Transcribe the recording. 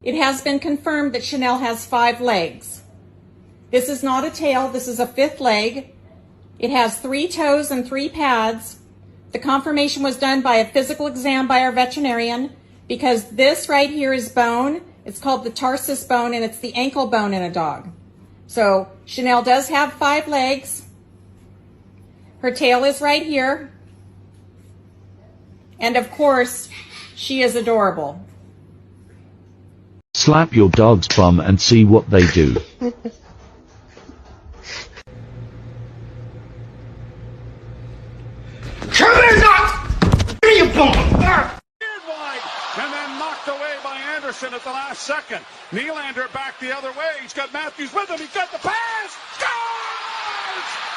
It has been confirmed that Chanel has 5 legs. This is not a tail, this is a 5th leg. It has 3 toes and 3 pads. The confirmation was done by a physical exam by our veterinarian because this right here is bone. It's called the tarsus bone and it's the ankle bone in a dog. So Chanel does have 5 legs. Her tail is right here. And of course, she is adorable. Slap your dog's bum and see what they do. Come here, knock! Give me your bum! Wide, and then knocked away by Anderson at the last second. Nylander back the other way. He's got Matthews with him. He's got the pass. Scores!